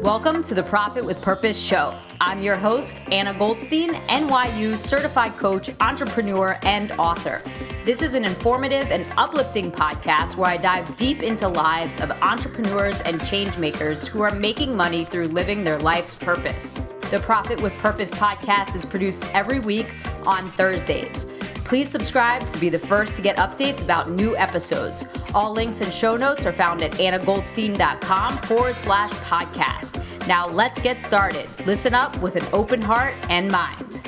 Welcome to the Profit with Purpose show. I'm your host, Anna Goldstein, NYU certified coach, entrepreneur, and author. This is an informative and uplifting podcast where I dive deep into lives of entrepreneurs and change makers who are making money through living their life's purpose. The Profit with Purpose podcast is produced every week on Thursdays. Please subscribe to be the first to get updates about new episodes. All links and show notes are found at annagoldstein.com/podcast. Now let's get started. Listen up with an open heart and mind.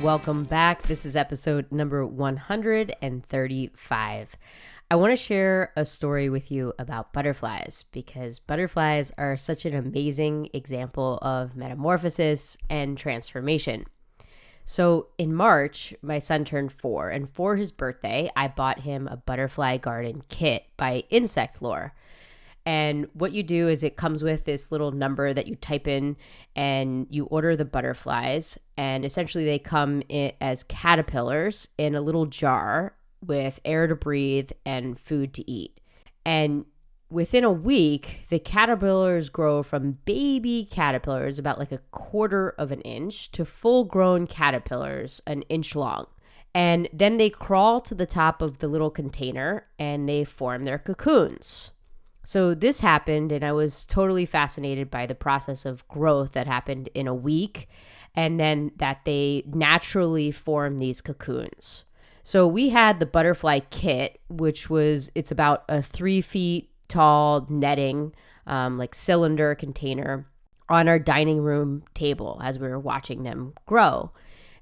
Welcome back. This is episode number 135. I want to share a story with you about butterflies because butterflies are such an amazing example of metamorphosis and transformation. So in March, my son turned 4, and for his birthday, I bought him a butterfly garden kit by Insect Lore. And what you do is it comes with this little number that you type in and you order the butterflies, and essentially they come as caterpillars in a little jar with air to breathe and food to eat. And within a week, the caterpillars grow from baby caterpillars about like a quarter of an inch to full-grown caterpillars an inch long. And then they crawl to the top of the little container and they form their cocoons. So this happened, and I was totally fascinated by the process of growth that happened in a week, and then that they naturally form these cocoons. So we had the butterfly kit, it's about a 3 feet tall netting, like cylinder container on our dining room table as we were watching them grow.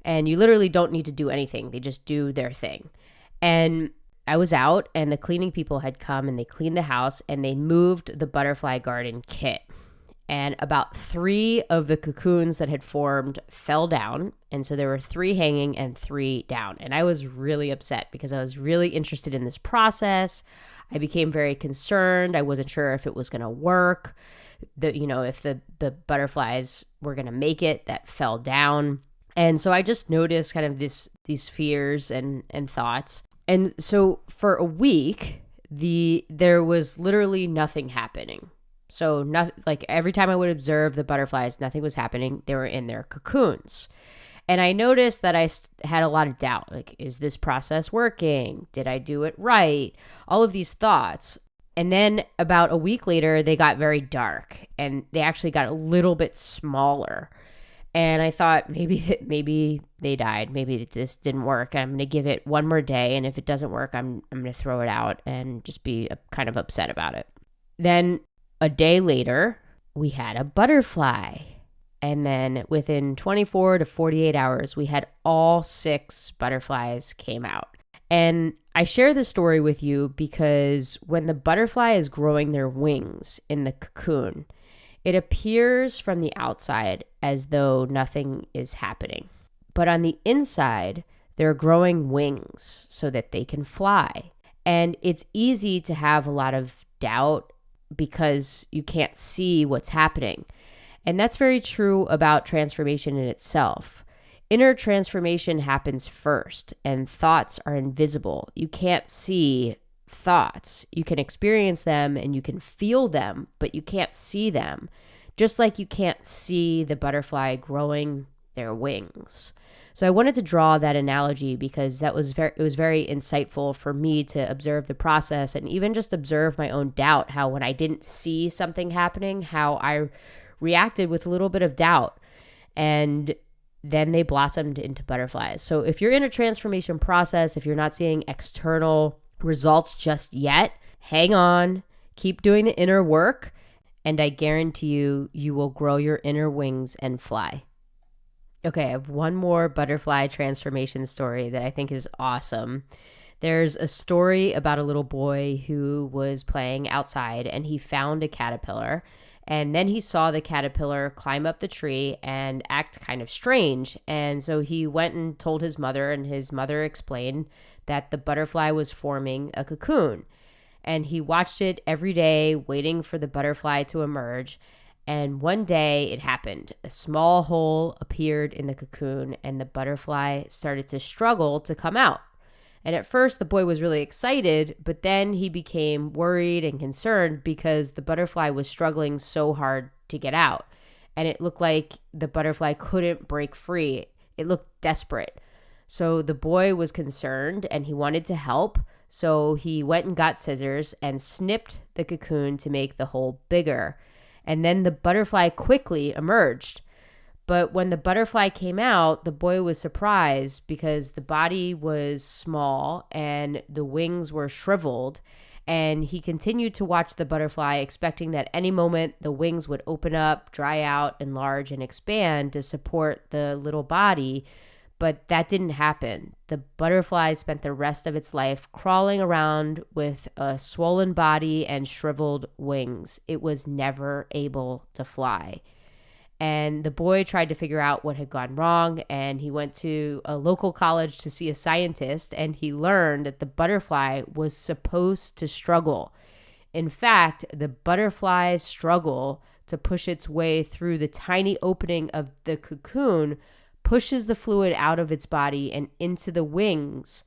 And you literally don't need to do anything. They just do their thing. And I was out and the cleaning people had come and they cleaned the house and they moved the butterfly garden kit. And about 3 of the cocoons that had formed fell down. And so there were 3 hanging and 3 down. And I was really upset because I was really interested in this process. I became very concerned. I wasn't sure if it was going to work, if the butterflies were going to make it that fell down. And so I just noticed kind of these fears and thoughts. And so for a week, there was literally nothing happening. So every time I would observe the butterflies, nothing was happening. They were in their cocoons. And I noticed that I had a lot of doubt. Like, is this process working? Did I do it right? All of these thoughts. And then about a week later, they got very dark and they actually got a little bit smaller. And I thought maybe they died. Maybe this didn't work. I'm going to give it one more day. And if it doesn't work, I'm going to throw it out and just be kind of upset about it. Then a day later, we had a butterfly. And then within 24 to 48 hours, we had all 6 butterflies came out. And I share this story with you because when the butterfly is growing their wings in the cocoon, it appears from the outside as though nothing is happening. But on the inside, they're growing wings so that they can fly. And it's easy to have a lot of doubt because you can't see what's happening. And that's very true about transformation in itself. Inner transformation happens first, and thoughts are invisible. You can't see thoughts. You can experience them and you can feel them, but you can't see them. Just like you can't see the butterfly growing their wings. So I wanted to draw that analogy because it was very insightful for me to observe the process and even just observe my own doubt, how when I didn't see something happening, how I reacted with a little bit of doubt. And then they blossomed into butterflies. So if you're in a transformation process, if you're not seeing external results just yet, hang on, keep doing the inner work, and I guarantee you will grow your inner wings and fly. Okay, I have one more butterfly transformation story that I think is awesome. There's a story about a little boy who was playing outside and he found a caterpillar, and then he saw the caterpillar climb up the tree and act kind of strange. And so he went and told his mother, and his mother explained that the butterfly was forming a cocoon. And he watched it every day, waiting for the butterfly to emerge. And one day it happened. A small hole appeared in the cocoon and the butterfly started to struggle to come out. And at first the boy was really excited, but then he became worried and concerned because the butterfly was struggling so hard to get out. And it looked like the butterfly couldn't break free. It looked desperate. So the boy was concerned and he wanted to help. So he went and got scissors and snipped the cocoon to make the hole bigger. And then the butterfly quickly emerged. But when the butterfly came out, the boy was surprised because the body was small and the wings were shriveled. And he continued to watch the butterfly, expecting that any moment the wings would open up, dry out, enlarge, and expand to support the little body. But that didn't happen. The butterfly spent the rest of its life crawling around with a swollen body and shriveled wings. It was never able to fly. And the boy tried to figure out what had gone wrong, and he went to a local college to see a scientist, and he learned that the butterfly was supposed to struggle. In fact, the butterfly's struggle to push its way through the tiny opening of the cocoon pushes the fluid out of its body and into the wings.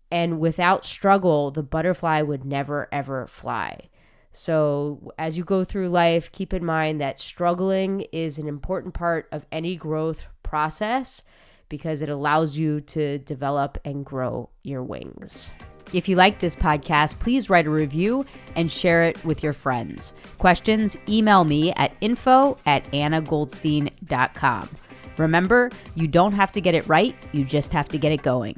And without struggle, the butterfly would never, ever fly. So as you go through life, keep in mind that struggling is an important part of any growth process because it allows you to develop and grow your wings. If you like this podcast, please write a review and share it with your friends. Questions, email me at info@annagoldstein.com. Remember, you don't have to get it right, you just have to get it going.